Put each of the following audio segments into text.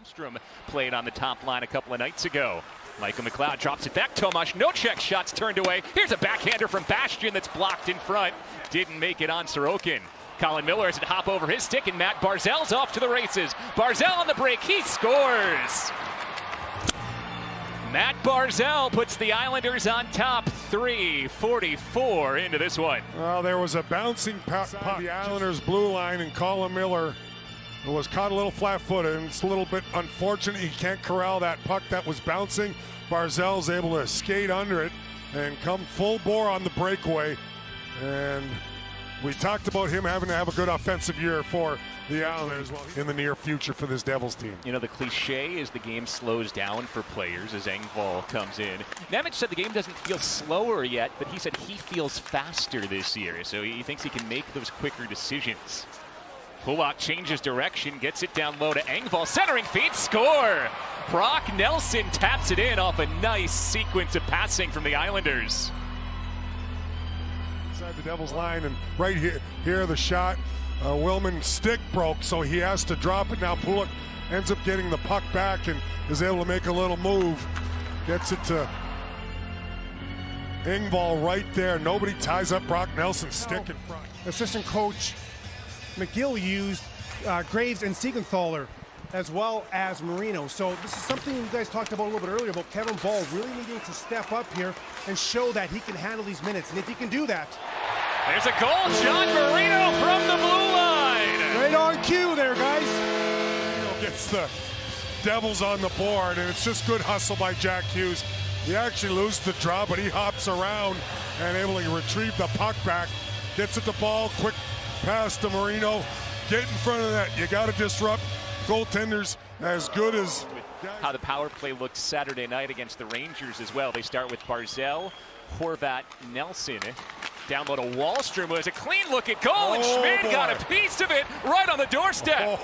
Holmstrom played on the top line a couple of nights ago. Michael McLeod drops it back. Tomasz Nosek shot's turned away. Here's a backhander from Bastian that's blocked in front. Didn't make it on Sorokin. Colin Miller has it hop over his stick, and Matt Barzal's off to the races. Barzal on the break. He scores. Matt Barzal puts the Islanders on top, 3:44 into this one. Well, there was a bouncing puck the Islanders' blue line, and Colin Miller was caught a little flat-footed, and it's a little bit unfortunate he can't corral that puck that was bouncing. Barzal's able to skate under it and come full bore on the breakaway, and we talked about him having to have a good offensive year for the Islanders in the near future for this Devils team. You know, the cliche is the game slows down for players as Engvall comes in. Nemec said the game doesn't feel slower yet, but he said he feels faster this year, so he thinks he can make those quicker decisions. Pulock changes direction, gets it down low to Engvall, centering feed, score! Brock Nelson taps it in off a nice sequence of passing from the Islanders. Inside the Devils line, and right here the shot. Willman's stick broke, so he has to drop it. Now Pulock ends up getting the puck back and is able to make a little move. Gets it to Engvall right there. Nobody ties up Brock Nelson's stick in front. Assistant coach McGill used Graves and Siegenthaler as well as Marino. So this is something you guys talked about a little bit earlier about Kevin Ball really needing to step up here and show that he can handle these minutes. And if he can do that. There's a goal, John Marino from the blue line. Right on cue there, guys. Marino gets the Devils on the board, and it's just good hustle by Jack Hughes. He actually loses the draw, but he hops around and able to retrieve the puck back. Gets at the ball, quick pass to Marino. Get in front of that. You got to disrupt goaltenders as good as how the power play looked Saturday night against the Rangers as well. They start with Barzal, Horvat, Nelson. Down low to Wallstrom, who has a clean look at goal, and Schmid got a piece of it right on the doorstep.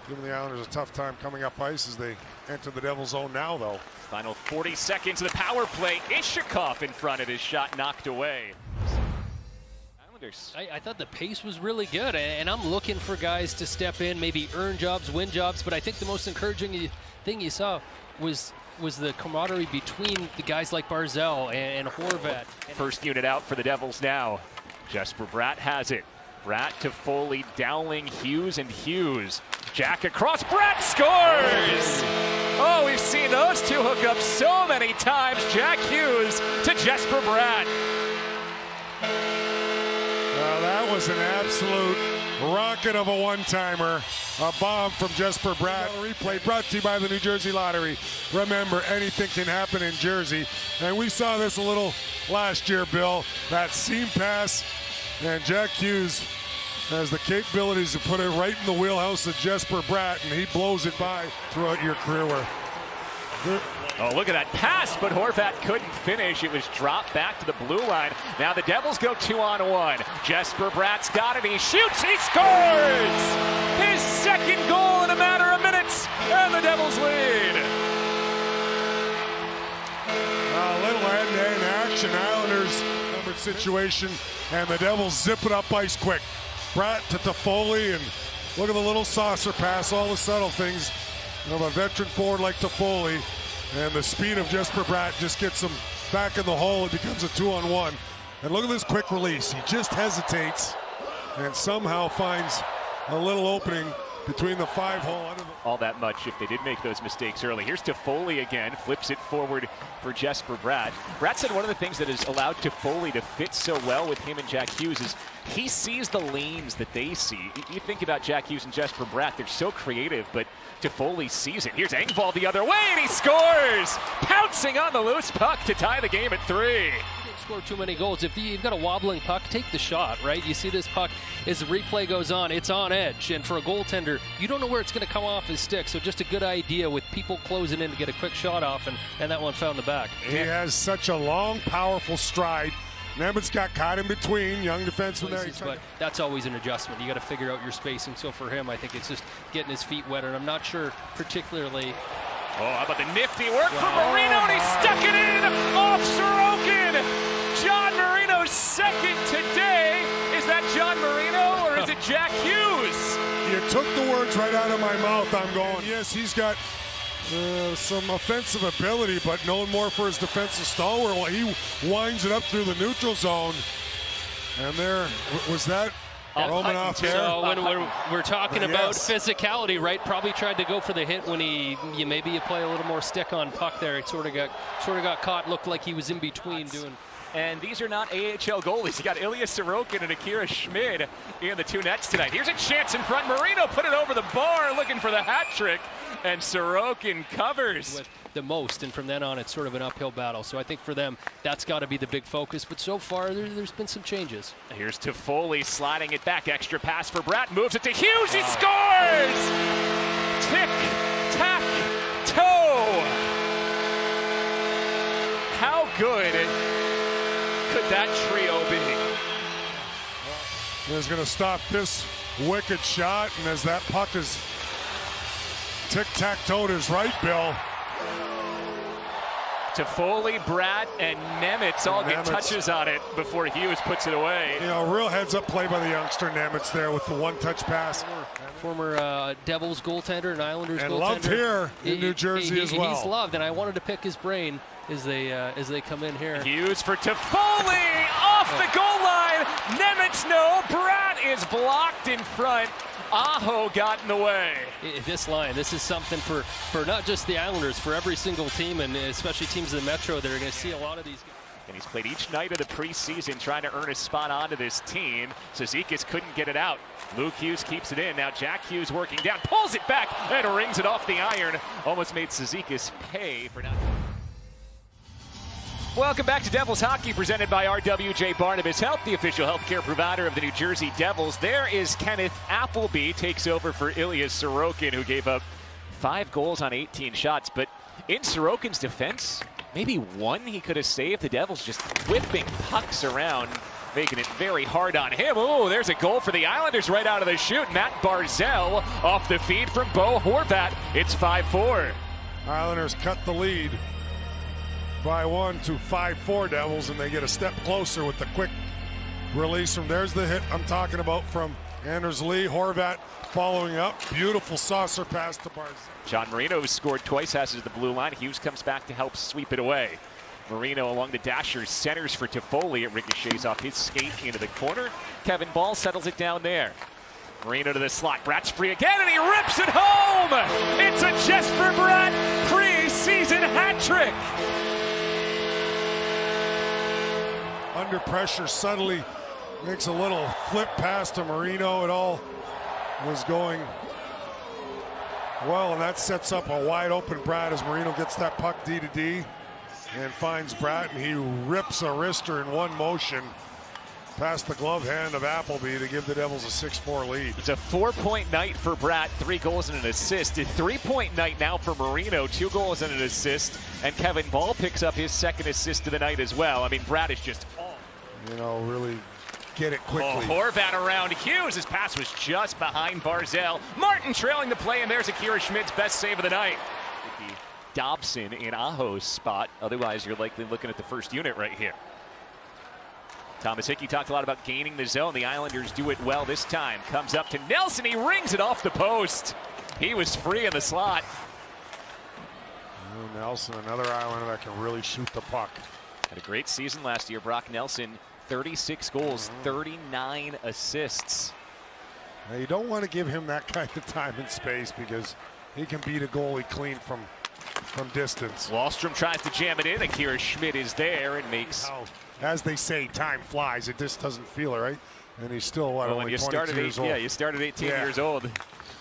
Giving the Islanders a tough time coming up ice as they enter the Devils' zone now, though. Final 40 seconds of the power play. Ishikov in front of his shot knocked away. I thought the pace was really good, and I'm looking for guys to step in, maybe earn jobs, win jobs, but I think the most encouraging thing you saw was the camaraderie between the guys like Barzal and Horvat. First unit out for the Devils now. Jesper Bratt has it. Bratt to Foley, Dowling, Hughes, and Hughes. Jack across, Bratt scores! Oh, we've seen those two hook up so many times. Jack Hughes to Jesper Bratt. That was an absolute rocket of a one-timer. A bomb from Jesper Bratt. Replay brought to you by the New Jersey Lottery. Remember, anything can happen in Jersey. And we saw this a little last year, Bill. That seam pass, and Jack Hughes has the capabilities to put it right in the wheelhouse of Jesper Bratt, and he blows it by throughout your career. Oh, look at that pass, but Horvat couldn't finish. It was dropped back to the blue line. Now the Devils go 2-on-1. Jesper Bratt's got it. He shoots. He scores! His second goal in a matter of minutes, and the Devils lead. A little hand-to-hand action. Islanders numbered situation, and the Devils zip it up ice quick. Bratt to Toffoli, and look at the little saucer pass, all the subtle things of a veteran forward like Toffoli. And the speed of Jesper Bratt just gets him back in the hole. It becomes a 2-on-1. And look at this quick release. He just hesitates and somehow finds a little opening between the 5-hole. All that much if they did make those mistakes early. Here's Toffoli again, flips it forward for Jesper Bratt. Bratt said one of the things that has allowed Toffoli to fit so well with him and Jack Hughes is he sees the lanes that they see. You think about Jack Hughes and Jesper Bratt, they're so creative, but Toffoli sees it. Here's Engvall the other way, and he scores! Pouncing on the loose puck to tie the game at 3. Score too many goals. If you've got a wobbling puck, take the shot, right? You see this puck as the replay goes on, it's on edge, and for a goaltender, you don't know where it's going to come off his stick, so just a good idea with people closing in to get a quick shot off, and that one found the back. He has such a long, powerful stride. Nemec got caught in between, young defenseman there. But that's always an adjustment. You got to figure out your spacing, so for him, I think it's just getting his feet wet, and I'm not sure particularly. Oh, how about the nifty work from Marino, and he stuck it in off Sorokin. John Marino's second today. Is that John Marino or is it Jack Hughes? You took the words right out of my mouth. I'm going, yes, he's got some offensive ability, but known more for his defensive stalwart. Well, he winds it up through the neutral zone. And there, was that Romanov there? So when we're talking about physicality, right? Probably tried to go for the hit when maybe you play a little more stick on puck there. It sort of got caught. Looked like he was in between doing. And these are not AHL goalies. You got Ilya Sorokin and Akira Schmid in the two nets tonight. Here's a chance in front. Marino put it over the bar, looking for the hat trick, and Sorokin covers. With the most, and from then on, it's sort of an uphill battle. So I think for them, that's got to be the big focus. But so far, there's been some changes. Here's Toffoli sliding it back. Extra pass for Bratt. Moves it to Hughes. He scores! Tick, tack, toe. How good could that trio be? Is going to stop this wicked shot, and as that puck is tic-tac-toe to his right, Bill. Toffoli, Bratt, and Nemitz all get touches on it before Hughes puts it away. You know, real heads-up play by the youngster Nemitz there with the one-touch pass. Former Devils goaltender and Islanders goaltender. And loved here in New Jersey as well. He's loved, and I wanted to pick his brain as they come in here. Hughes for Toffoli, off the goal line. Nemitz, no. Bratt is blocked in front. Aho got in the way. This line, this is something for not just the Islanders, for every single team, and especially teams in the Metro. They're going to see a lot of these. And he's played each night of the preseason trying to earn a spot onto this team. Cizikas couldn't get it out. Luke Hughes keeps it in. Now Jack Hughes working down, pulls it back, and rings it off the iron. Almost made Cizikas pay for not. Welcome back to Devils Hockey, presented by RWJ Barnabas Health, the official healthcare provider of the New Jersey Devils. There is Kenneth Appleby, takes over for Ilya Sorokin, who gave up 5 goals on 18 shots. But in Sorokin's defense, maybe one he could have saved. The Devils just whipping pucks around, making it very hard on him. Oh, there's a goal for the Islanders right out of the chute. Matt Barzal off the feed from Bo Horvat. It's 5-4. Islanders cut the lead by 1 to 5-4 Devils, and they get a step closer with the quick release from, there's the hit I'm talking about from Anders Lee. Horvat following up, beautiful saucer pass to Barzal. John Marino, who scored twice, passes the blue line. Hughes comes back to help sweep it away. Marino along the dashers, centers for Toffoli. It ricochets off his skate into the corner. Kevin Ball settles it down there. Marino to the slot. Bratt's free again, and he rips it home! It's a Jesper Bratt preseason hat trick! Under pressure, subtly makes a little flip pass to Marino. It all was going well, and that sets up a wide open Bratt as Marino gets that puck D to D and finds Bratt, and he rips a wrister in one motion past the glove hand of Appleby to give the Devils a 6-4 lead. It's a 4-point night for Bratt, 3 goals and an assist. A 3-point night now for Marino, 2 goals and an assist. And Kevin Ball picks up his second assist of the night as well. I mean, Bratt is just really get it quickly. Oh, Horvat around Hughes. His pass was just behind Barzal. Martin trailing the play, and there's Akira Schmid's best save of the night. The Dobson in Aho's spot. Otherwise, you're likely looking at the first unit right here. Thomas Hickey talked a lot about gaining the zone. The Islanders do it well this time. Comes up to Nelson. He rings it off the post. He was free in the slot. Nelson, another Islander that can really shoot the puck. Had a great season last year. Brock Nelson, 36 goals, 39 assists. Now, you don't want to give him that kind of time and space because he can beat a goalie clean from distance. Wahlstrom tries to jam it in. Akira Schmid is there and makes... As they say, time flies. It just doesn't feel it, right? And he's still, what, only 22 years old. Yeah, you started 18 years old.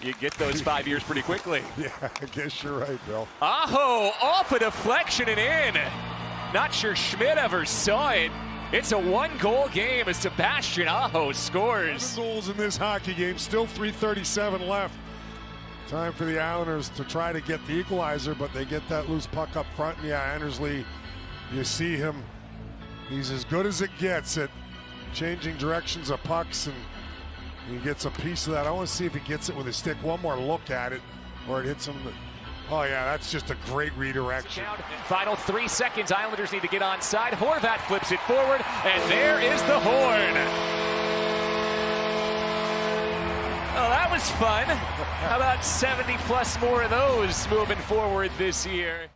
You get those 5 years pretty quickly. Yeah, I guess you're right, Bill. Aho, off a deflection and in. Not sure Schmid ever saw it. It's a 1-goal game as Sebastian Aho scores. 7 goals in this hockey game, still 3:37 left. Time for the Islanders to try to get the equalizer, but they get that loose puck up front. And yeah, Anders Lee, you see him. He's as good as it gets at changing directions of pucks, and he gets a piece of that. I want to see if he gets it with his stick. One more look at it, or it hits him. Oh, yeah, that's just a great redirection. Final 3 seconds. Islanders need to get onside. Horvat flips it forward, and there is the horn. Oh, that was was fun. How about 70 plus more of those moving forward this year?